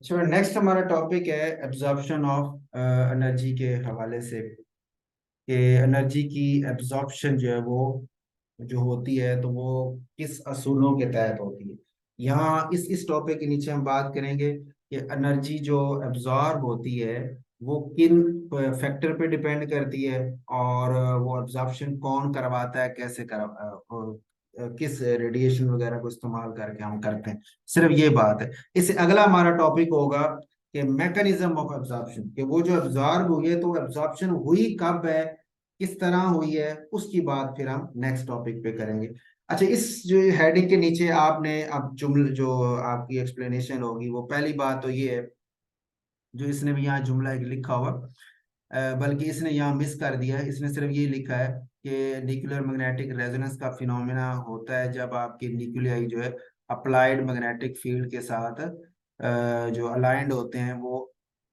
अच्छा, नेक्स्ट हमारा टॉपिक है एब्जॉर्प्शन ऑफ एनर्जी के हवाले से कि एनर्जी की एब्जॉर्प्शन जो है वो जो होती है तो वो किस असूलों के तहत होती है। यहाँ इस टॉपिक के नीचे हम बात करेंगे कि एनर्जी जो एब्जॉर्ब होती है वो किन फैक्टर पे डिपेंड करती है और वो एब्जॉर्प्शन कौन करवाता है, कैसे और किस रेडिएशन वगैरह को इस्तेमाल करके हम करते हैं। सिर्फ ये बात है। इससे अगला हमारा टॉपिक होगा कि मैकेनिज्म ऑफ एब्जॉर्प्शन, कि वो जो एब्जॉर्ब हुई है तो एब्जॉर्प्शन हुई कब है, किस तरह हुई है, उसकी बात फिर हम नेक्स्ट टॉपिक पे करेंगे। अच्छा, इस जो हेडिंग के नीचे आपने अब जुमल जो आपकी एक्सप्लेनेशन होगी, वो पहली बात तो ये है, जो इसने भी यहाँ जुमला एक लिखा हुआ, बल्कि इसने यहाँ मिस कर दिया है। इसने सिर्फ ये लिखा है कि न्यूक्लियर मैग्नेटिक रेजोनेंस का फिनोमेना होता है जब आपके न्यूक्लियाई जो है अप्लाइड मैग्नेटिक फील्ड के साथ जो अलाइंड होते हैं वो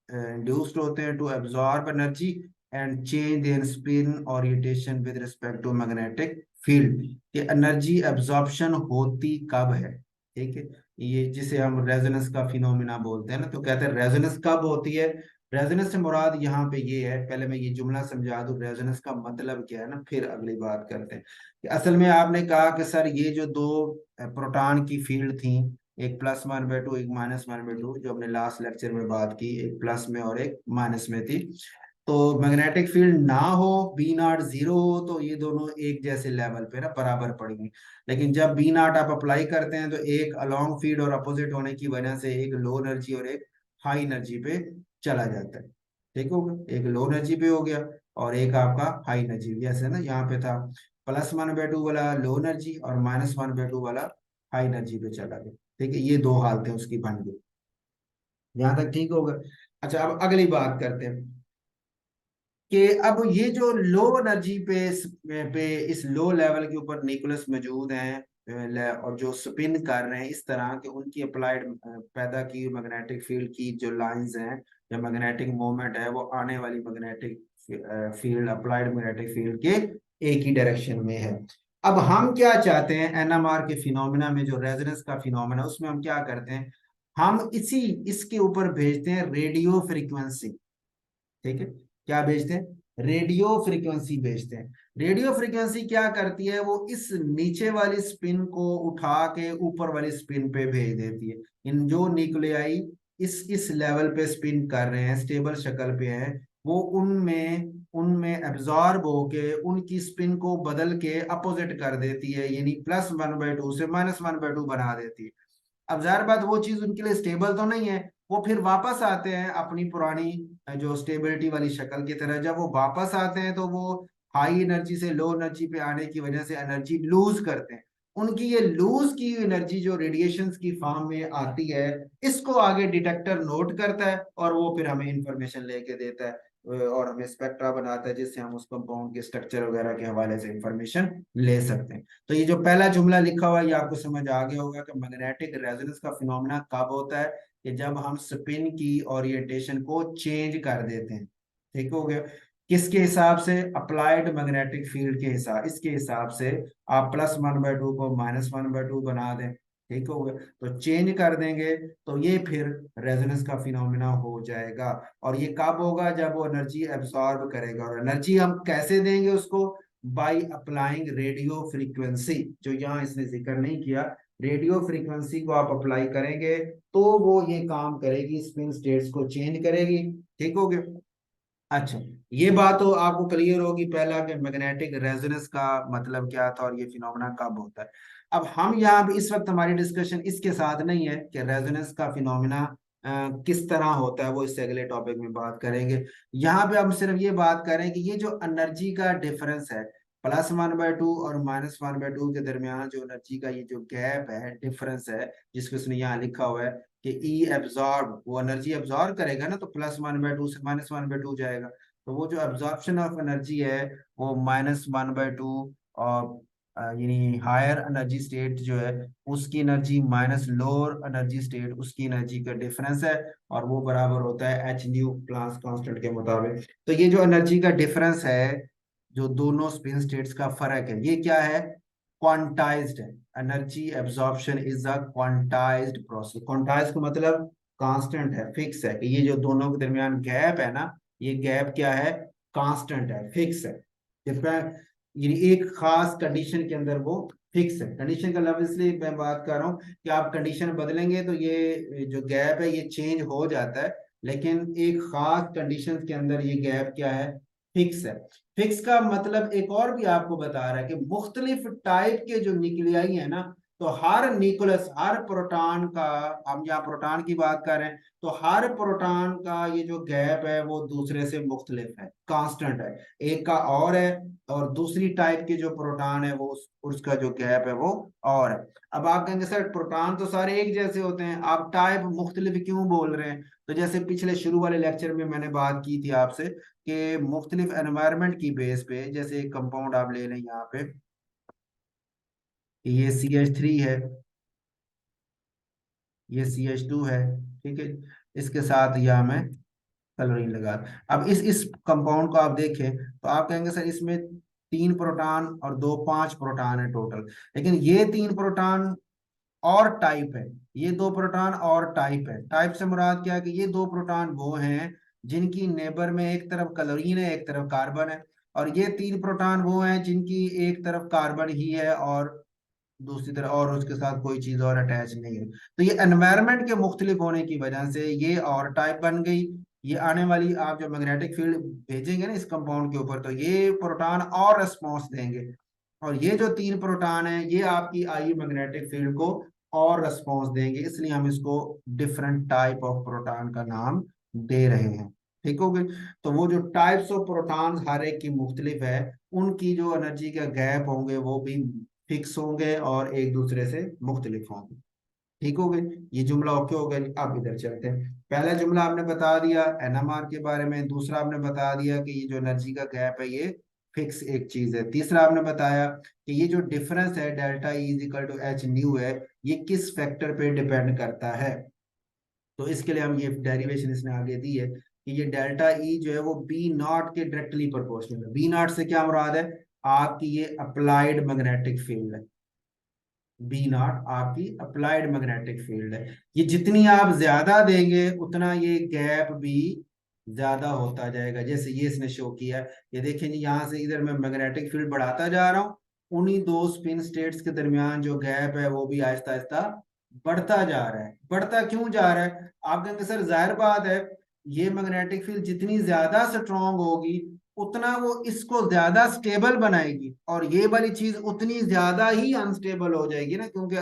इंड्यूस्ड होते हैं to absorb energy and change their spin orientation with respect to magnetic field. कि एनर्जी एब्जॉर्प्शन होती कब है, ठीक है, ये जिसे हम रेजोनेंस का फिनोमेना बोलते हैं ना, तो कहते हैं रेजोनेंस कब होती है। रेजोनेंस से मुराद यहाँ पे ये है, पहले मैं ये जुमला समझा दूं रेजोनेंस का मतलब क्या है ना, फिर अगली बात करते हैं। कि असल में आपने कहा कि सर ये जो दो प्रोटॉन की फील्ड थी, एक +1/2 एक -1/2, जो हमने लास्ट लेक्चर में बात की, एक प्लस में और एक माइनस में थी, तो मैग्नेटिक फील्ड ना हो, B0 जीरो हो, तो ये दोनों एक जैसे लेवल पे ना बराबर पड़ेंगे। लेकिन जब B0 आप अप्लाई करते हैं तो एक अलोंग फील्ड और अपोजिट होने की वजह से एक लो एनर्जी और एक हाई एनर्जी पे चला जाता है। ठीक होगा, एक लो एनर्जी पे हो गया और एक आपका हाई एनर्जी, जैसे ना यहाँ पे था +1/2 वाला लो एनर्जी और -1/2 वाला हाई एनर्जी पे चला गया। ठीक है, ये दो हालतें उसकी बन गई। यहाँ तक ठीक होगा। अच्छा, अब अगली बात करते हैं कि अब ये जो लो एनर्जी पे इस लो लेवल के ऊपर न्यूक्लियस मौजूद हैं, और जो स्पिन कर रहे हैं इस तरह के, उनकी अप्लाइड पैदा की मैग्नेटिक फील्ड की जो लाइंस हैं, या मैग्नेटिक मोमेंट है, वो आने वाली magnetic field, applied magnetic field के एक ही डायरेक्शन में है। अब हम क्या चाहते हैं, एनएमआर के फिनोमेना में जो रेजोनेंस का फिनोमेना, उसमें हम क्या करते हैं, हम इसके ऊपर भेजते हैं रेडियो फ्रीक्वेंसी। ठीक है, क्या भेजते हैं, रेडियो फ्रीक्वेंसी भेजते हैं। रेडियो फ्रीक्वेंसी क्या करती है, वो इस नीचे वाली स्पिन को उठा के ऊपर वाली स्पिन पे भेज देती है। इन जो न्यूक्लियाई इस लेवल पे स्पिन कर रहे हैं, स्टेबल शक्ल पे हैं, वो उनमें उनमें एब्जॉर्ब होके उनकी स्पिन को बदल के अपोजिट कर देती है, यानी +1/2 से -1/2 बना देती है। अब जाहिर बात, वो चीज उनके लिए स्टेबल तो नहीं है। वो फिर वापस आते हैं अपनी पुरानी जो स्टेबिलिटी वाली शक्ल की तरह। जब वो वापस आते हैं तो वो हाई एनर्जी से लो एनर्जी पे आने की वजह से एनर्जी लूज करते हैं। उनकी ये लूज की एनर्जी जो रेडिएशंस की फॉर्म में आती है, इसको आगे डिटेक्टर नोट करता है और वो फिर हमें इंफॉर्मेशन लेके देता है, और हमें स्पेक्ट्रा बनाता है, जिससे हम उस कंपाउंड के स्ट्रक्चर वगैरह के हवाले से इंफॉर्मेशन ले सकते हैं। तो ये जो पहला जुमला लिखा हुआ है ये आपको समझ आ गया होगा कि मैग्नेटिक रेजोनेंस का फिनोमेना कब होता है, कि जब हम स्पिन की ओरिएंटेशन को चेंज कर देते हैं। ठीक हो गया, किसके हिसाब से, अप्लाइड मैग्नेटिक फील्ड के हिसाब, इसके हिसाब से आप +1/2 को -1/2 बना दें। ठीक हो गया, तो चेंज कर देंगे तो ये फिर रेजोनेंस का फिनोमेना हो जाएगा। और ये कब होगा, जब वो एनर्जी एब्सॉर्ब करेगा। और एनर्जी हम कैसे देंगे उसको, बाई अप्लाइंग रेडियो फ्रीक्वेंसी, जो यहाँ इसने जिक्र नहीं किया। रेडियो फ्रीक्वेंसी को आप अप्लाई करेंगे तो वो ये काम करेगी, स्पिन स्टेट्स को चेंज करेगी। ठीक हो गया। अच्छा, ये बात तो आपको क्लियर होगी, पहला कि मैग्नेटिक रेजोनेंस का मतलब क्या था और ये फिनोमेना कब होता है। अब हम यहाँ भी इस वक्त हमारी डिस्कशन इसके साथ नहीं है कि रेजोनेंस का फिनोमेना किस तरह होता है, वो इससे अगले टॉपिक में बात करेंगे। यहाँ पे हम सिर्फ ये बात करें कि ये जो एनर्जी का डिफरेंस है, +1/2 और -1/2 के दरमियान जो एनर्जी का ये जो गैप है, डिफरेंस है, जिसको उसने यहाँ लिखा हुआ है कि ई एब्जॉर्ब, वो एनर्जी एब्जॉर्ब करेगा ना, तो +1/2 से -1/2 जाएगा। तो वो जो एब्जॉर्प्शन ऑफ एनर्जी है वो -1/2, और यानी हायर एनर्जी स्टेट जो है उसकी energy minus lower energy state उसकी एनर्जी का डिफरेंस है, और वो बराबर होता है h प्लैंक्स कांस्टेंट के मुताबिक। तो ये जो एनर्जी का डिफरेंस है, जो दोनों स्पिन स्टेट्स का फर्क है, ये क्या है, क्वांटाइज्ड है। Energy absorption is a quantized process. Quantize का मतलब कांस्टेंट है, फिक्स है, कि ये जो दोनों के दरमियान गैप है ना, ये गैप क्या है, कांस्टेंट है, फिक्स है। जिसका ये एक खास कंडीशन के अंदर वो फिक्स है। कंडीशन का लफ्ज इसलिए मैं बात कर रहा हूँ कि आप कंडीशन बदलेंगे तो ये जो गैप है ये चेंज हो जाता है, लेकिन एक खास कंडीशन के अंदर ये गैप क्या है, फिक्स है। फिक्स का मतलब एक और भी आपको बता रहा है कि मुख्तलिफ टाइप के जो न्यूक्लियाई है ना, तो हर न्यूक्लियस, हर प्रोटॉन का, हम यहाँ प्रोटॉन की बात कर रहे हैं, तो हर प्रोटॉन का ये जो गैप है वो दूसरे से मुख्तलिफ है, कांस्टेंट है, एक का और है, और दूसरी टाइप के जो प्रोटॉन है वो उसका जो गैप है वो और है। अब आप कहेंगे सर प्रोटॉन तो सारे एक जैसे होते हैं, आप टाइप मुख्तलिफ क्यों बोल रहे हैं? तो जैसे पिछले शुरू वाले लेक्चर में मैंने बात की थी आपसे कि मुख्तलिफ एनवायरनमेंट की बेस पे, जैसे एक कंपाउंड आप ले लें यहाँ पे, ये CH3 है, ये CH2 है, ठीक है, इसके साथ यह मैं क्लोरीन लगा। अब इस कंपाउंड को आप देखें तो आप कहेंगे सर इसमें 3 प्रोटॉन और 5 प्रोटॉन है टोटल, लेकिन ये 3 प्रोटॉन और टाइप है, ये 2 प्रोटॉन और टाइप है। टाइप से मुराद क्या है कि ये 2 प्रोटॉन वो हैं जिनकी नेबर में एक तरफ क्लोरीन है एक तरफ कार्बन है, और ये 3 प्रोटॉन वो हैं जिनकी एक तरफ कार्बन ही है और दूसरी तरफ और उसके साथ कोई चीज और अटैच नहीं है। तो ये एनवायरनमेंट के मुख्तलिफ होने की वजह से ये और टाइप बन गई। ये आने वाली आप जो मैग्नेटिक फील्ड भेजेंगे ना इस कंपाउंड के ऊपर, तो ये प्रोटॉन और रिस्पॉन्स देंगे, और ये जो 3 प्रोटॉन है ये आपकी आई मैग्नेटिक फील्ड को और रिस्पॉन्स देंगे, इसलिए हम इसको डिफरेंट टाइप ऑफ प्रोटॉन का नाम दे रहे हैं। ठीक हो गई? तो वो जो टाइप्स ऑफ प्रोटॉन हर एक की मुख्तलिफ है, उनकी जो एनर्जी के गैप होंगे वो भी फिक्स होंगे और एक दूसरे से मुख्तलिफ होंगे। ठीक हो गए? ये जुमला ओके हो गया? अब इधर चलते हैं। पहला जुमला आपने बता दिया NMR के बारे में, दूसरा आपने बता दिया कि ये जो एनर्जी का गैप है ये फिक्स एक चीज है, तीसरा आपने बताया कि ये जो डिफरेंस है delta E is equal to H nu है, ये किस फैक्टर पे डिपेंड करता है। तो इसके लिए हम ये डेरिवेशन इसने आगे दी है कि ये डेल्टा E जो है वो B0 के डायरेक्टली प्रोपोर्शनल है। B0 से क्या मुराद है? आपकी ये अप्लाइड मैग्नेटिक फील्ड है। B0 आपकी अप्लाइड मैग्नेटिक फील्ड है। ये जितनी आप ज्यादा देंगे उतना ये गैप भी ज्यादा होता जाएगा, जैसे ये इसने शो किया है। ये देखें जी, यहाँ से इधर मैं मैग्नेटिक फील्ड बढ़ाता जा रहा हूँ, उन्हीं दो स्पिन स्टेट्स के दरमियान जो गैप है वो भी आहिस्ता आहिस्ता बढ़ता जा रहा है। बढ़ता क्यों जा रहा है? आप कहेंगे सर जाहिर बात है, ये मैग्नेटिक फील्ड जितनी ज्यादा स्ट्रांग होगी उतना वो इसको ज्यादा स्टेबल बनाएगी, और ये वाली चीज उतनी ज्यादा ही अनस्टेबल हो जाएगी ना, क्योंकि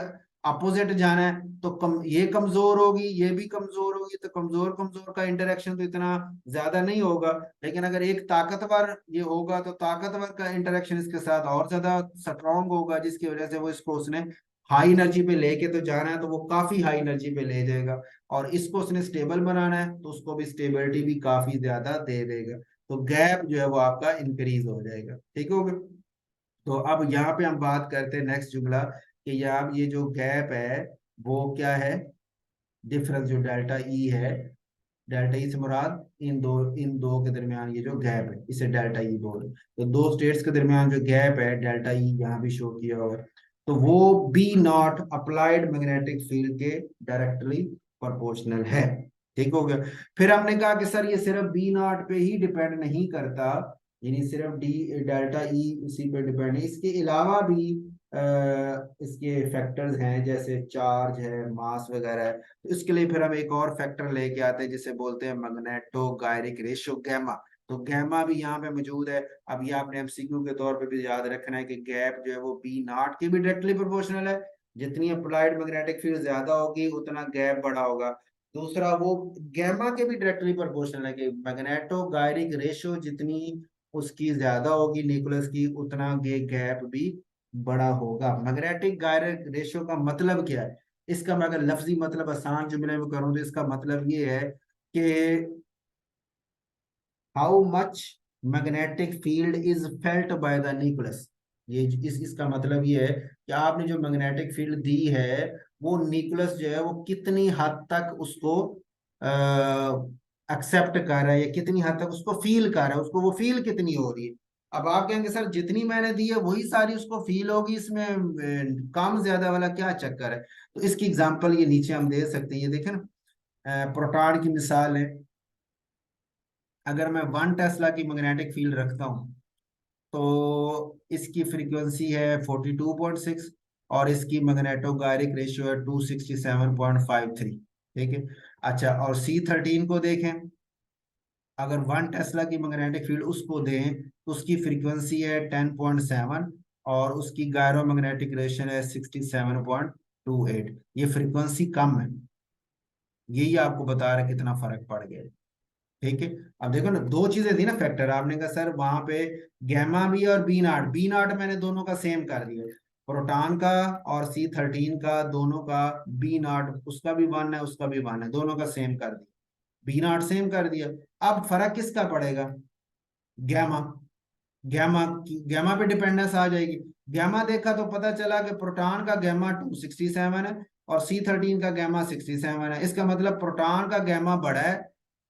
अपोजिट जाना है तो ये कमजोर होगी ये भी कमजोर होगी, तो कमजोर कमजोर का इंटरेक्शन तो इतना ज्यादा नहीं होगा। लेकिन अगर एक ताकतवर ये होगा तो ताकतवर का इंटरेक्शन इसके साथ और ज्यादा स्ट्रांग होगा, जिसकी वजह से वो इसको उसने हाई एनर्जी पे लेके तो जाना है तो वो काफी हाई एनर्जी पे ले जाएगा, और इसको उसने स्टेबल बनाना है तो उसको भी स्टेबिलिटी भी काफी ज्यादा दे देगा, तो गैप जो है वो आपका इंक्रीज हो जाएगा। ठीक हो गया? तो अब यहाँ पे हम बात करते हैं नेक्स्ट जुमला कि यहाँ ये जो गैप है वो क्या है, डिफरेंस जो डेल्टा ई है, डेल्टा ई से मुराद इन दो के दरमियान ये जो गैप है इसे डेल्टा ई बोल। तो दो स्टेट्स के दरमियान जो गैप है डेल्टा ई यहाँ भी शो किया हुआ है, तो वो B0 अप्लाइड मैग्नेटिक फील्ड के डायरेक्टली प्रोपोर्शनल है। ठीक हो गया? फिर हमने कहा कि सर ये सिर्फ B0 पे ही डिपेंड नहीं करता, यानी सिर्फ डेल्टा ई इसी पे डिपेंड है, इसके अलावा भी इसके फैक्टर्स हैं जैसे चार्ज है, मास वगैरह है। तो इसके लिए फिर हम एक और फैक्टर लेके आते हैं जिसे बोलते हैं मैग्नेटो गायरिक रेशियो, गैमा। तो गैमा भी यहाँ पे मौजूद है। अब ये आपने MCQ के तौर पे भी याद रखना है कि गैप जो है वो B0 के भी डायरेक्टली प्रोपोर्शनल है, जितनी अप्लाइड मैग्नेटिक फील्ड ज्यादा होगी उतना गैप बड़ा होगा। दूसरा वो गैमा के भी डायरेक्टली प्रोपोर्शनल है कि मैग्नेटो गायरिक रेशियो जितनी उसकी ज्यादा होगी न्यूक्लियस की, उतना ये गैप भी बड़ा होगा। मैग्नेटिक गायरिक रेशियो का मतलब क्या है? इसका मैं अगर लफ्जी मतलब आसान जुमले में करूं तो इसका मतलब ये है कि how much magnetic field is felt by the nucleus. ये इसका मतलब ये है कि आपने जो मैग्नेटिक फील्ड दी है वो न्यूक्लियस जो है वो कितनी हद तक उसको एक्सेप्ट कर रहा है या कितनी हद तक उसको फील कर रहा है, उसको वो फील कितनी हो रही है। अब आप कहेंगे सर जितनी मैंने दी है वही सारी उसको फील होगी, इसमें कम ज्यादा वाला क्या चक्कर है? तो इसकी एग्जांपल ये नीचे हम दे सकते हैं, ये देखें ना, प्रोटॉन की मिसाल है, अगर मैं 1 टेस्ला की मैग्नेटिक फील्ड रखता हूँ तो इसकी फ्रीक्वेंसी है 42.6 और इसकी मैग्नेटोगायरिक रेशियो है 267.53। ठीक है। अच्छा, और C13 को देखें, अगर 1 टेस्ला की मैग्नेटिक फील्ड उसको दें तो उसकी फ्रीक्वेंसी है 10.7 और उसकी गायरो मैग्नेटिक रेशियो है 67.28। ये फ्रीक्वेंसी कम है, यही आपको बता रहा है कितना फर्क पड़ गया है। ठीक है। अब देखो ना, दो चीजें थी ना फैक्टर, आपने कहा सर वहां पे गैमा भी और बी नॉट मैंने दोनों का सेम कर दिया, प्रोटॉन का और C13 का दोनों का बी नॉट, उसका भी 1 है उसका भी 1 है, दोनों का सेम कर दिया, बी नॉट सेम कर दिया। अब फर्क किसका पड़ेगा? गैमा। गैमा पे डिपेंडेंस आ जाएगी। गैमा देखा तो पता चला कि प्रोटॉन का गैमा 267 है और C13 का गैमा 67 है, इसका मतलब प्रोटॉन का गैमा बड़ा है,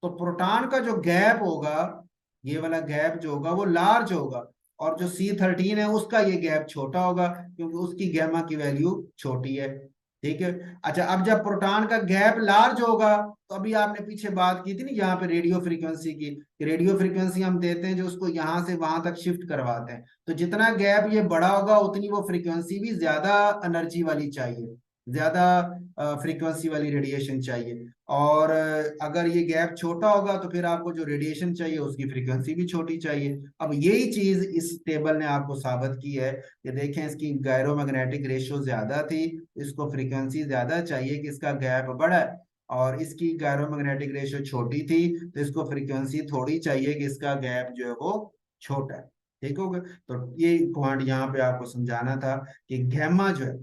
तो प्रोटॉन का जो गैप होगा, ये वाला गैप जो होगा वो लार्ज होगा, और जो C13 है उसका ये गैप छोटा होगा क्योंकि उसकी गैमा की वैल्यू छोटी है। ठीक है। अच्छा, अब जब प्रोटॉन का गैप लार्ज होगा तो अभी आपने पीछे बात की थी ना यहाँ पे रेडियो फ्रीक्वेंसी की, रेडियो फ्रीक्वेंसी हम देते हैं जो उसको यहाँ से वहां तक शिफ्ट करवाते हैं, तो जितना गैप ये बड़ा होगा उतनी वो फ्रीक्वेंसी भी ज्यादा एनर्जी वाली चाहिए, ज्यादा फ्रीक्वेंसी वाली रेडिएशन चाहिए। और अगर ये गैप छोटा होगा तो फिर आपको जो रेडिएशन चाहिए उसकी फ्रीक्वेंसी भी छोटी चाहिए। अब यही चीज इस टेबल ने आपको साबित की है कि देखें इसकी गायरो मैग्नेटिक रेशियो ज्यादा थी, इसको फ्रीक्वेंसी ज्यादा चाहिए कि इसका गैप बड़ा है, और इसकी गायरो मैग्नेटिक रेशियो छोटी थी तो इसको फ्रीक्वेंसी थोड़ी चाहिए कि इसका गैप जो है वो छोटा है। ठीक हो गया। तो ये पॉइंट यहाँ पे आपको समझाना था कि गैमा जो है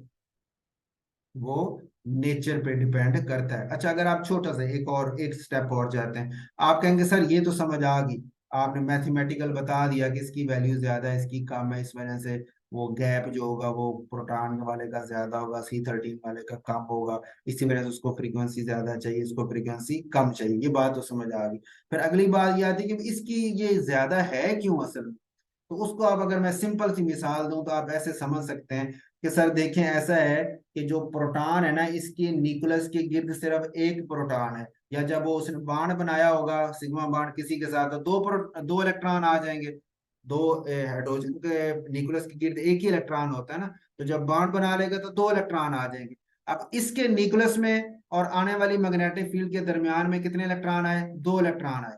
वो नेचर पे डिपेंड करता है। अच्छा, अगर आप छोटा सा एक स्टेप और जाते हैं, आप कहेंगे सर ये तो समझ आ गई, आपने मैथमेटिकल बता दिया कि इसकी वैल्यू ज्यादा है इसकी कम है, इस वजह से वो गैप जो होगा वो प्रोटॉन वाले का ज्यादा होगा, C13 वाले का कम होगा, इसी वजह से उसको फ्रीक्वेंसी ज्यादा चाहिए इसको फ्रीक्वेंसी कम चाहिए, ये बात तो समझ आ गई। फिर अगली बात ये आती है कि इसकी ये ज्यादा है क्यों असल में। तो उसको आप, अगर मैं सिंपल सी मिसाल दूं तो आप ऐसे समझ सकते हैं कि सर देखें ऐसा है कि जो प्रोटॉन है ना, इसके न्यूक्लियस के गिर्द सिर्फ एक प्रोटॉन है, या जब वो उसने बाण बनाया होगा सिग्मा बाण किसी के साथ, तो दो इलेक्ट्रॉन आ जाएंगे, दो हाइड्रोजन के न्यूक्लियस के गिर्द एक ही इलेक्ट्रॉन होता है ना, तो जब बाण बना लेगा तो दो इलेक्ट्रॉन आ जाएंगे। अब इसके न्यूक्लियस में और आने वाली मैग्नेटिक फील्ड के दरमियान में कितने इलेक्ट्रॉन आए? दो इलेक्ट्रॉन आए।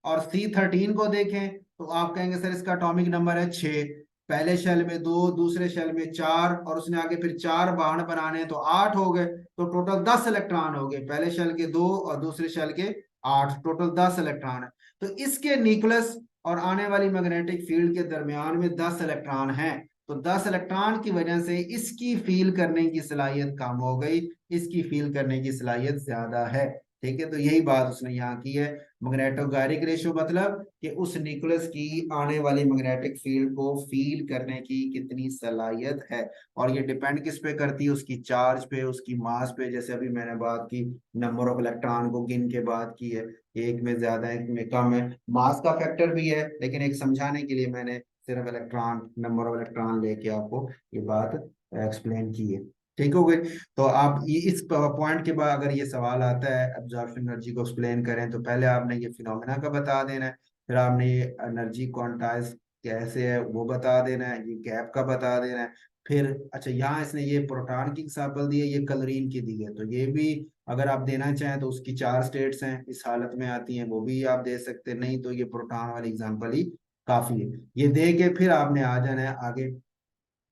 और C13 को देखें तो आप कहेंगे सर इसका एटॉमिक नंबर है 6, पहले शेल में दो, दूसरे शेल में 4, और उसने आगे फिर 4 बाण बनाने हैं तो 8 हो गए, तो टोटल 10 इलेक्ट्रॉन हो गए, पहले शेल के 2 और दूसरे शेल के 8, टोटल 10 इलेक्ट्रॉन है। तो इसके न्यूक्लियस और आने वाली मैग्नेटिक फील्ड के दरमियान में 10 इलेक्ट्रॉन हैं, तो 10 इलेक्ट्रॉन की वजह से इसकी फील करने की सलाहियत कम हो गई, इसकी फील करने की सलाहियत ज्यादा है। ठीक है, तो यही बात उसने यहाँ की है। मैग्नेटोगायरिक रेशियो मतलब कि उस न्यूक्लियस की आने वाली मैग्नेटिक फील्ड को फील करने की कितनी सलाहियत है, और ये डिपेंड किस पे करती है? उसकी चार्ज पे, उसकी मास पे, जैसे अभी मैंने बात की नंबर ऑफ इलेक्ट्रॉन को गिन के बात की है, एक में ज्यादा एक में कम है, मास का फैक्टर भी है, लेकिन एक समझाने के लिए मैंने सिर्फ इलेक्ट्रॉन, नंबर ऑफ इलेक्ट्रॉन लेके आपको ये बात एक्सप्लेन की है। ठीक हो गई। तो आप ये इस पॉइंट के बाद अगर ये सवाल आता है एब्जॉर्प्शन एनर्जी को एक्सप्लेन करें, तो पहले आपने ये फिनोमेना का बता देना है, फिर आपने ये एनर्जी क्वांटाइज कैसे है वो बता देना है, ये गैप का बता देना है। फिर अच्छा, यहाँ इसने ये प्रोटॉन की एग्जांपल दी है, ये क्लोरीन की दी है, तो ये भी अगर आप देना चाहें तो उसकी 4 स्टेट्स हैं इस हालत में आती हैं, वो भी आप दे सकते हैं, नहीं तो ये प्रोटॉन वाली एग्जांपल ही काफी है। ये दे के फिर आपने आ जाना है आगे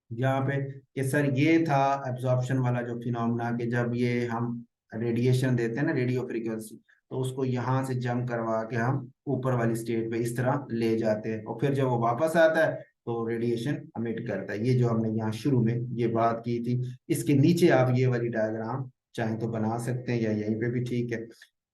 यहाँ पे कि सर ये था एब्जॉर्प्शन वाला जो फिनोमेना, कि जब ये हम रेडिएशन देते हैं ना, रेडियो फ्रीक्वेंसी, तो उसको यहाँ से जम करवा के हम ऊपर वाली स्टेट पे इस तरह ले जाते हैं, और फिर जब वो वापस आता है तो रेडिएशन अमिट करता है। ये जो हमने यहाँ शुरू में ये बात की थी, इसके नीचे आप ये वाली डायग्राम चाहें तो बना सकते हैं, या यहीं पे भी ठीक है।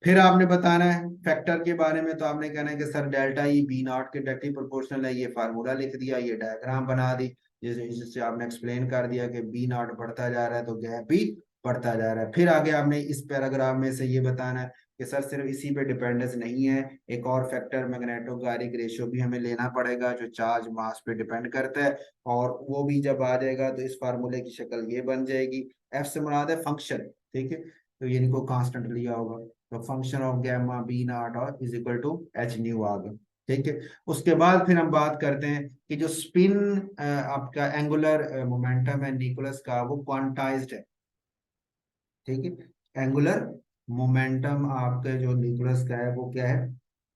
फिर आपने बताना है फैक्टर के बारे में, तो आपने कहना है कि sir delta E B naught के डायरेक्टली प्रोपोर्शनल है, ये फार्मूला लिख दिया, ये डायग्राम बना दी, जिससे आपने एक्सप्लेन कर दिया कि बी नॉट बढ़ता जा रहा है तो गैप भी बढ़ता जा रहा है। फिर आगे आपने इस पैराग्राफ में से ये बताना है कि सर सिर्फ इसी पे डिपेंडेंस नहीं है, एक और फैक्टर मैग्नेटोगायरिक रेशियो भी हमें लेना पड़ेगा जो चार्ज मास पे डिपेंड करता है, और वो भी जब आ जाएगा तो इस फार्मूले की शक्ल ये बन जाएगी। एफ से मुराद है फंक्शन। ठीक है। तो ये इनको कांस्टेंट लिया होगा, तो function of gamma B not और is equal to H nu आ गया। ठीक है, उसके बाद फिर हम बात करते हैं कि जो स्पिन आपका एंगुलर मोमेंटम है न्यूक्लियस का वो क्वांटाइज्ड है। ठीक है, एंगुलर मोमेंटम आपके जो न्यूक्लियस का है वो क्या है,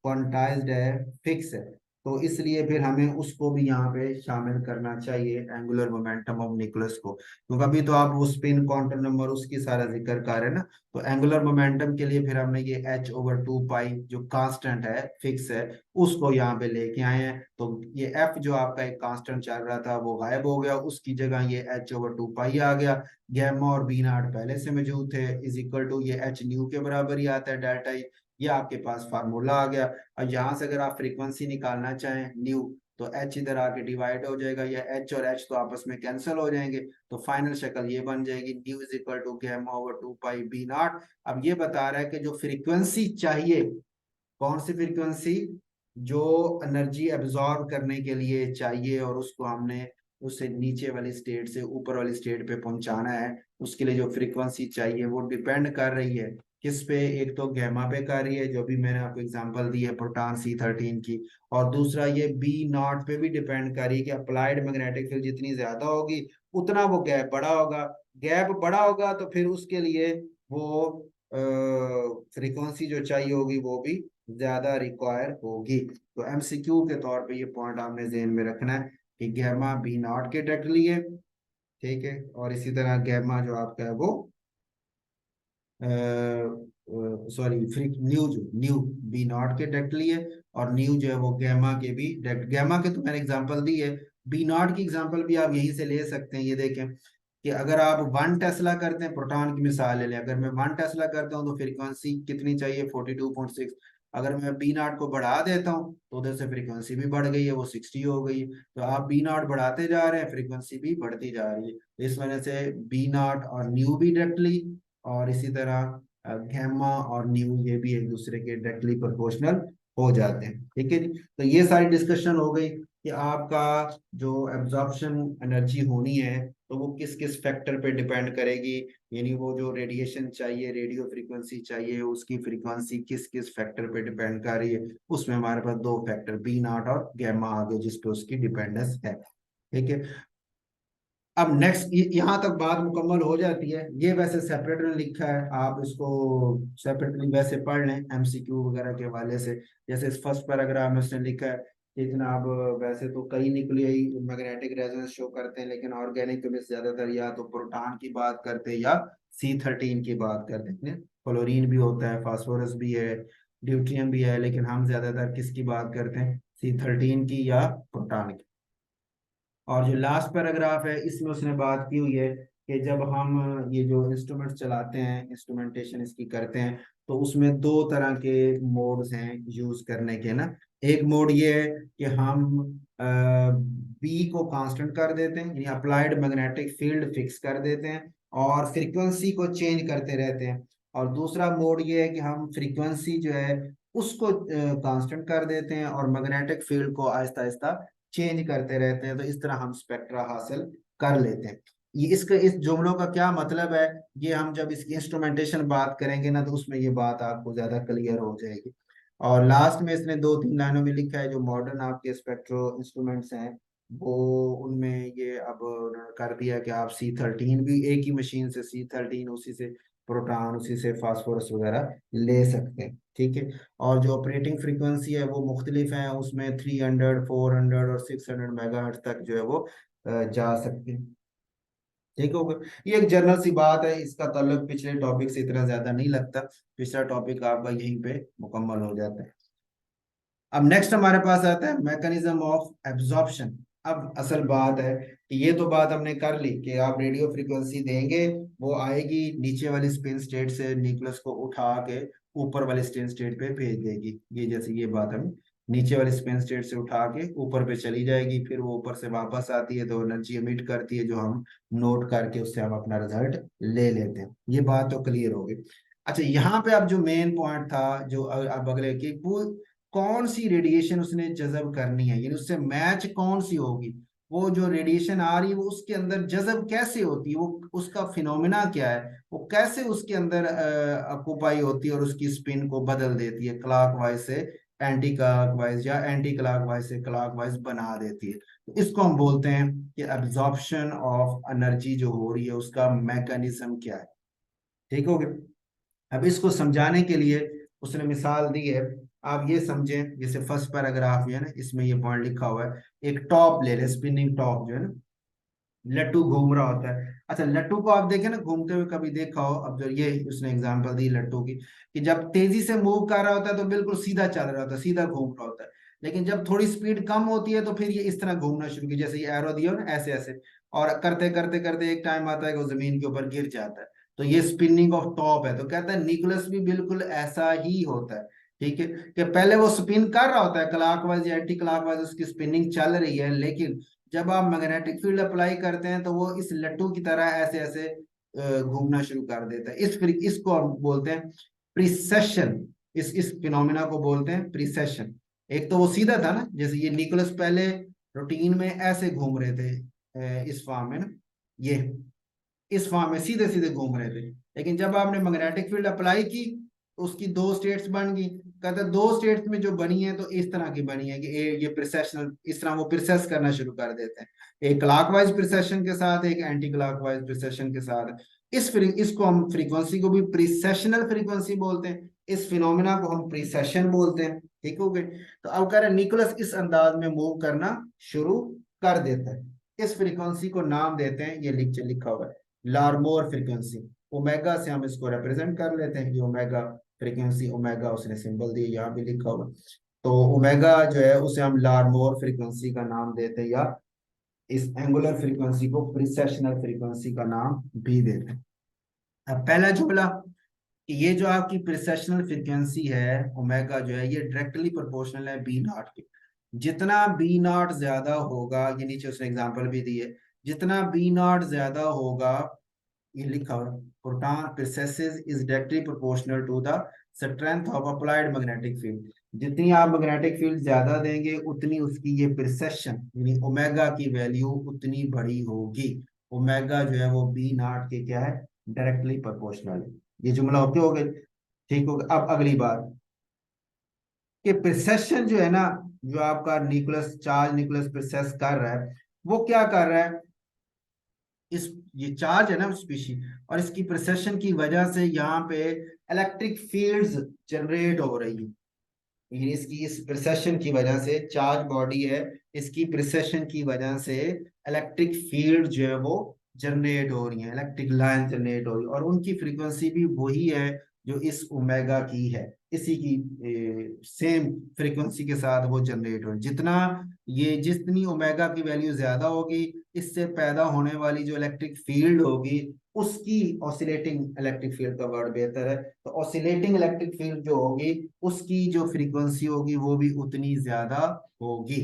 क्वांटाइज्ड है, फिक्स है। तो इसलिए फिर हमें उसको भी यहाँ पे शामिल करना चाहिए, एंगुलर मोमेंटम ऑफ न्यूक्लियस को, क्योंकि अभी तो आप वो स्पिन क्वांटम नंबर उसकी सारा जिक्र कर रहे हैं ना। तो एंगुलर मोमेंटम के लिए फिर हमने ये h/2 पाई जो कांस्टेंट है, फिक्स है, उसको यहाँ पे लेके आए हैं। तो ये f जो आपका एक कांस्टेंट चल रहा था वो गायब हो गया, उसकी जगह ये h/2 पाई आ गया। गैमा और बी नॉट पहले से मौजूद थे, इज इक्वल टू ये एच न्यू के बराबर ही आता है डेल्टा ई। ये आपके पास फार्मूला आ गया। और यहाँ से अगर आप फ्रीक्वेंसी निकालना चाहें न्यू, तो एच इधर आके डिवाइड हो जाएगा, या एच और एच तो आपस में कैंसिल हो जाएंगे। तो फाइनल शक्ल ये बन जाएगी, nu is equal to γ/2 pi B not. अब ये बता रहा है कि जो फ्रीक्वेंसी चाहिए, कौन सी फ्रीक्वेंसी, जो एनर्जी एब्जॉर्ब करने के लिए चाहिए और उसको हमने उससे नीचे वाली स्टेट से ऊपर वाली स्टेट पे पहुंचाना है, उसके लिए जो फ्रीक्वेंसी चाहिए वो डिपेंड कर रही है किस पे, एक तो गैमा पे कर रही है, जो भी मैंने आपको एग्जांपल दी है प्रोटॉन C13 की, और दूसरा ये बी नॉट पे भी डिपेंड कर रही है कि अप्लाइड मैग्नेटिक फील्ड जितनी ज्यादा होगी उतना वो गैप बड़ा होगा। गैप बड़ा होगा तो फिर उसके लिए वो फ्रीक्वेंसी जो चाहिए होगी वो भी ज्यादा रिक्वायर होगी। तो एमसीक्यू के तौर पे ये पॉइंट आपने ज़हन में रखना है कि गैमा बी नॉट के डायरेक्टली है। ठीक है, और इसी तरह गैमा जो आपका है वो सॉरी फ्री न्यू, जो न्यू बी नॉट के डायरेक्टली है, और न्यू जो है वो गैमा के भी डायरेक्ट। गैमा के तो मैंने एग्जांपल दी है, बी नॉट की एग्जांपल भी आप यहीं से ले सकते हैं। ये देखें कि अगर आप 1 टेस्ला करते हैं, प्रोटॉन की मिसाल ले लें, अगर मैं 1 टेस्ला करता हूँ तो फ्रीक्वेंसी कितनी चाहिए, 42.6। अगर मैं बी नॉट को बढ़ा देता हूँ तो उधर से फ्रीक्वेंसी भी बढ़ गई है, वो 60 हो गई है। तो आप बी नॉट बढ़ाते जा रहे हैं, फ्रीक्वेंसी भी बढ़ती जा रही है। तो इस वजह से बी नॉट और न्यू भी डायरेक्टली, और इसी तरह गैमा और न्यू ये भी एक दूसरे के डायरेक्टली प्रोपोर्शनल हो जाते हैं। ठीक है जी, तो ये सारी डिस्कशन हो गई कि आपका जो एब्जॉर्प्शन एनर्जी होनी है तो वो किस किस फैक्टर पे डिपेंड करेगी, यानी वो जो रेडिएशन चाहिए, रेडियो फ्रीक्वेंसी चाहिए, उसकी फ्रीक्वेंसी किस किस फैक्टर पे डिपेंड कर रही है। उसमें हमारे पास दो फैक्टर बी नॉट और गैमा आ गए जिसपे उसकी डिपेंडेंस है। ठीक है, अब नेक्स्ट यहाँ तक बात मुकम्मल हो जाती है। ये वैसे सेपरेट में लिखा है, आप इसको सेपरेटली वैसे पढ़ लें एमसीक्यू वगैरह के हवाले से। जैसे इस फर्स्ट पैराग्राफ में उसने लिखा है कि जनाब वैसे तो कई न्यूक्लियाई मैग्नेटिक रेजोनेंस शो करते हैं, लेकिन ऑर्गेनिक में ज्यादातर या तो प्रोटॉन की बात करते हैं या C13 की बात करते हैं। क्लोरीन भी होता है, फास्फोरस भी है, ड्यूट्रियम भी है, लेकिन हम ज्यादातर किसकी बात करते हैं, C13 की या प्रोटॉन की। और जो लास्ट पैराग्राफ है इसमें उसने बात की हुई है कि जब हम ये जो इंस्ट्रूमेंट चलाते हैं, इंस्ट्रूमेंटेशन इसकी करते हैं, तो उसमें दो तरह के मोड्स हैं यूज करने के ना। एक मोड ये है कि हम बी को कांस्टेंट कर देते हैं, यानी अप्लाइड मैग्नेटिक फील्ड फिक्स कर देते हैं और फ्रीक्वेंसी को चेंज करते रहते हैं। और दूसरा मोड ये है कि हम फ्रीक्वेंसी जो है उसको कांस्टेंट कर देते हैं और मैग्नेटिक फील्ड को आहिस्ता आहिस्ता चेंज करते रहते हैं। तो इस तरह हम स्पेक्ट्रा हासिल कर लेते हैं। ये इसके इस जुमलों का क्या मतलब है, ये हम जब इसकी इंस्ट्रूमेंटेशन बात करेंगे ना तो उसमें ये बात आपको ज्यादा क्लियर हो जाएगी। और लास्ट में इसने 2-3 लाइनों में लिखा है जो मॉडर्न आपके स्पेक्ट्रो इंस्ट्रूमेंट्स हैं वो, उनमें ये अब उन्होंने कर दिया कि आप C13 भी एक ही मशीन से C13 उसी से प्रोटॉन उसी से फास्फोरस वगैरह ले सकते हैं। ठीक है, और जो ऑपरेटिंग फ्रीक्वेंसी है वो मुख्तलिफ है, उसमें 300, 400 और 600 मेगाहर्ट्ज तक जो है वो जा सकते हैं। ठीक होगा, ये एक जनरल सी बात है, इसका ताल्लुक पिछले टॉपिक से इतना ज्यादा नहीं लगता। पिछला टॉपिक आपका यहीं पे मुकम्मल हो जाता है। अब नेक्स्ट हमारे पास आता है मैकेनिज्म ऑफ एब्जॉर्प्शन। अब असल बात है कि ये तो बात हमने कर ली कि आप रेडियो फ्रीक्वेंसी देंगे, वो आएगी नीचे वाली स्पिन स्टेट से न्यूक्लियस को उठा के ऊपर वाली स्पिन स्टेट पे भेज देगी। ये जैसे ये बात हम नीचे वाली स्पिन स्टेट से उठा के ऊपर पे चली जाएगी, फिर वो ऊपर से वापस आती है तो एनर्जी एमिट करती है जो हम नोट करके उससे हम अपना रिजल्ट ले लेते हैं। ये बात तो क्लियर हो गई। अच्छा, यहाँ पे अब जो मेन पॉइंट था जो अब अगले की कौन सी रेडिएशन उसने जज़ब करनी है, यानी उससे मैच कौन सी होगी, वो जो रेडिएशन आ रही है वो उसके अंदर जज़ब कैसे होती है, वो उसका फिनोमिना क्या है, वो कैसे उसके अंदर ऑक्युपाई होती है और उसकी स्पिन को बदल देती है, क्लॉकवाइज से एंटी क्लॉकवाइज या एंटी क्लॉकवाइज से क्लॉकवाइज बना देती है। तो इसको हम बोलते हैं कि एब्जॉर्प्शन ऑफ एनर्जी जो हो रही है उसका मैकेनिज्म क्या है। ठीक हो गया। अब इसको समझाने के लिए उसने मिसाल दी है। आप ये समझें, जैसे फर्स्ट पैराग्राफ है ना, इसमें ये पॉइंट लिखा हुआ है, एक टॉप ले ले, स्पिनिंग टॉप जो है ना, लट्टू घूम रहा होता है। अच्छा, लट्टू को आप देखें ना घूमते हुए, कभी देखा हो? अब जो ये उसने एग्जांपल दी लट्टू की, कि जब तेजी से मूव कर रहा होता है तो बिल्कुल सीधा चल रहा होता है, सीधा घूम रहा होता है। लेकिन जब थोड़ी स्पीड कम होती है तो फिर ये इस तरह घूमना शुरू की, जैसे ये एरो दिया हो ना, ऐसे ऐसे। और करते करते करते एक टाइम आता है कि वो जमीन के ऊपर गिर जाता है। तो ये स्पिनिंग ऑफ टॉप है। तो कहता है निकोलस भी बिल्कुल ऐसा ही होता है। ठीक है, कि पहले वो स्पिन कर रहा होता है क्लॉकवाइज या एंटी क्लॉकवाइज, उसकी स्पिनिंग चल रही है, लेकिन जब आप मैग्नेटिक फील्ड अप्लाई करते हैं तो वो इस लट्टू की तरह ऐसे ऐसे घूमना शुरू कर देता है। इसको हम बोलते हैं प्रिसेशन। इस फिनोमिना को बोलते हैं प्रिसेशन। एक तो वो सीधा था ना, जैसे ये निकोलस पहले रूटीन में ऐसे घूम रहे थे, इस फॉर्म में ना, ये इस फॉर्म में सीधे सीधे घूम रहे थे। लेकिन जब आपने मैग्नेटिक फील्ड अप्लाई की तो उसकी दो स्टेट्स बन गई। कहते हैं दो स्टेट्स में जो बनी है तो इस तरह की बनी है कि ये प्रिसेशनल, इस तरह वो प्रिसेस करना शुरू कर देते हैं, एक क्लॉकवाइज प्रिसेशन के साथ, एक एंटी क्लॉकवाइज प्रिसेशन के साथ। इसको हम फ्रीक्वेंसी को भी प्रिसेशनल फ्रीक्वेंसी बोलते हैं, इस फिनोमिना को हम प्रिसेशन बोलते हैं। ठीक हो गए। तो अब कह रहे हैं निकोलस इस अंदाज में मूव करना शुरू कर देता है। इस फ्रीक्वेंसी को नाम देते हैं, ये लिखा हुआ है, लार्मोर फ्रीक्वेंसी। ओमेगा से हम इसको रिप्रेजेंट कर लेते हैं कि ओमेगा फ्रीक्वेंसी, ओमेगा उसने सिंबल दिया, यहाँ भी लिखा हुआ। तो ओमेगा जो है उसे हम लार्मोर फ्रीक्वेंसी का नाम देते हैं, या इस एंगुलर फ्रीक्वेंसी को प्रिसेशनल फ्रीक्वेंसी का नाम भी देते हैं। अब पहला जुमला कि ये जो आपकी प्रिसेशनल फ्रीक्वेंसी है ओमेगा जो है, ये डायरेक्टली प्रोपोर्शनल है बी नॉट के। जितना बी नॉट ज्यादा होगा, ये नीचे उसने एग्जांपल भी दी है, जितना बी नॉट ज्यादा होगा, ये लिखा हुआ, proton processes is directly proportional to the strength of applied magnetic field. जितनी आप मैग्नेटिक फील्ड ज्यादा देंगे उतनी उसकी ये प्रिसेशन यानी ओमेगा की वैल्यू उतनी बड़ी होगी। ओमेगा जो है वो बी नॉट के क्या है, डायरेक्टली प्रोपोर्शनल है। ये जुमला ओके हो गया। ठीक हो गया। अब अगली बात कि प्रिसेशन जो है ना, जो आपका न्यूक्लियस चार्ज न्यूक्लियस प्रोसेस कर रहा है, वो क्या कर रहा है, इस ये चार्ज है ना स्पीशी, और इसकी प्रिसेशन की वजह से यहाँ पे इलेक्ट्रिक फील्ड्स जनरेट हो रही है। लेकिन इसकी इस प्रिसेशन की वजह से, चार्ज बॉडी है, इसकी प्रिसेशन की वजह से इलेक्ट्रिक फील्ड जो है वो जनरेट हो रही है, इलेक्ट्रिक लाइन जनरेट हो रही है, और उनकी फ्रीक्वेंसी भी वही है जो इस ओमेगा की है। इसी की सेम फ्रीक्वेंसी के साथ वो जनरेट हो रही है। जितनी ओमेगा की वैल्यू ज्यादा होगी, इससे पैदा होने वाली जो इलेक्ट्रिक फील्ड होगी, उसकी ऑसिलेटिंग इलेक्ट्रिक फील्ड का वर्ड बेहतर है, तो ऑसिलेटिंग इलेक्ट्रिक फील्ड जो होगी उसकी जो फ्रीक्वेंसी होगी वो भी उतनी ज्यादा होगी।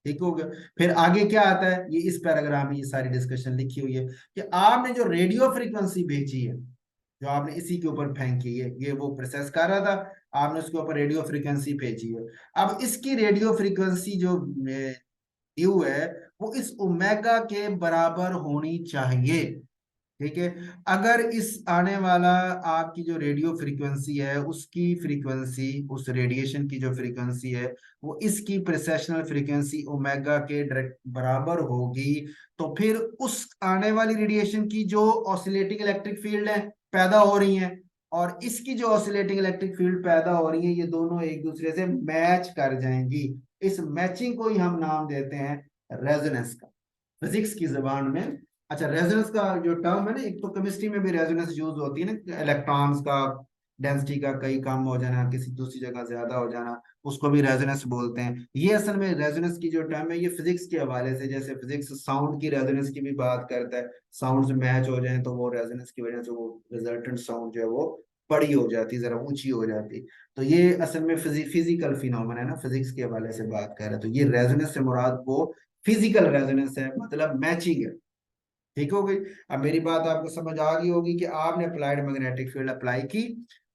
ठीक हो गया। फिर आगे क्या आता है, ये इस पैराग्राफ में ये सारी डिस्कशन लिखी हुई है कि आपने जो रेडियो फ्रीक्वेंसी भेजी है, जो आपने इसी के ऊपर फेंकी है, ये वो प्रोसेस कर रहा था, आपने उसके ऊपर रेडियो फ्रीक्वेंसी भेजी है। अब इसकी रेडियो फ्रीक्वेंसी जो ड्यू है वो इस ओमेगा के बराबर होनी चाहिए। ठीक है। अगर इस आने वाला आपकी जो रेडियो फ्रीक्वेंसी है उसकी फ्रीक्वेंसी, उस रेडिएशन की जो फ्रीक्वेंसी है वो इसकी प्रिसेशनल फ्रीक्वेंसी ओमेगा के डायरेक्ट बराबर होगी, तो फिर उस आने वाली रेडिएशन की जो ऑसिलेटिंग इलेक्ट्रिक फील्ड है पैदा हो रही है, और इसकी जो ऑसिलेटिंग इलेक्ट्रिक फील्ड पैदा हो रही है, ये दोनों एक दूसरे से मैच कर जाएंगी। इस मैचिंग को ही हम नाम देते हैं रेजोनेंस का, फिजिक्स की जबान में। अच्छा, रेजोनेंस का जो टर्म है ना, एक तो केमिस्ट्री में भी रेजोनेंस यूज होती है ना, इलेक्ट्रॉन्स का डेंसिटी का कहीं कम हो जाना, किसी दूसरी जगह ज्यादा हो जाना, उसको भी रेजोनेंस बोलते हैं। ये असल में रेजोनेंस की जो टर्म है ये फिजिक्स के हवाले से, जैसे फिजिक्स साउंड की रेजोनेंस की भी बात करता है, साउंड मैच हो जाए तो वो रेजोनेंस की वजह से वो रिजल्टेंट साउंड जो है वो बड़ी हो जाती, जरा ऊंची हो जाती। तो ये असल में फिजिकल फिनोमेना है ना, फिजिक्स के हवाले से बात कर रहे हैं। तो ये रेजोनेंस से मुराद वो फिजिकल रेजोनेंस है, मतलब मैचिंग है। ठीक हो गई। अब मेरी बात आपको समझ आ गई होगी कि आपने अप्लाइड मैग्नेटिक फील्ड अप्लाई की,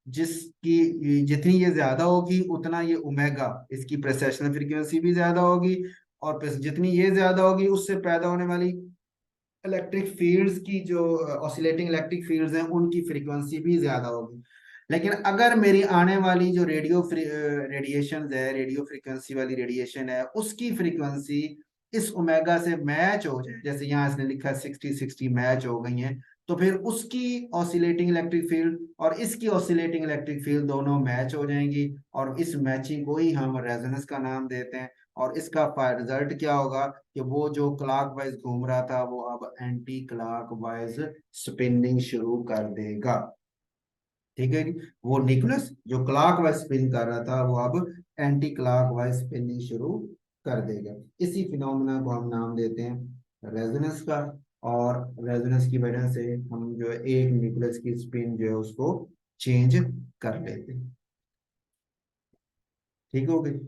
जिसकी जितनी ये ज्यादा होगी उतना ये ओमेगा, इसकी प्रेसेशनल फ्रीक्वेंसी भी ज्यादा होगी, और जितनी ये ज्यादा होगी उससे पैदा होने वाली इलेक्ट्रिक फील्ड्स की जो ऑसिलेटिंग इलेक्ट्रिक फील्ड्स हैं उनकी फ्रीक्वेंसी भी ज्यादा होगी। लेकिन अगर मेरी आने वाली जो रेडिएशन है, रेडियो फ्रीक्वेंसी वाली रेडिएशन है, उसकी फ्रीक्वेंसी इस ओमेगा से मैच हो जाए, जैसे यहाँ इसने लिखा है 60-60 मैच हो गई हैं, तो फिर उसकी ऑसिलेटिंग इलेक्ट्रिक फील्ड और इसकी ऑसिलेटिंग इलेक्ट्रिक फील्ड दोनों मैच हो जाएंगी, और इस मैचिंग को ही हम रेजोनेंस का नाम देते हैं। और इसका रिजल्ट क्या होगा कि वो जो क्लॉकवाइज घूम रहा था वो अब एंटी क्लॉकवाइज स्पिनिंग शुरू कर देगा। ठीक है जी। वो न्यूक्लियस जो क्लॉकवाइज स्पिन कर रहा था वो अब एंटी क्लॉकवाइज स्पिनिंग शुरू कर देगा। इसी फिनोमेना को हम नाम देते हैं रेजोनेंस का। और रेजोनेंस की वजह से हम जो है एक न्यूक्लियस की स्पिन जो है उसको चेंज कर लेते हैं। ठीक हो गई।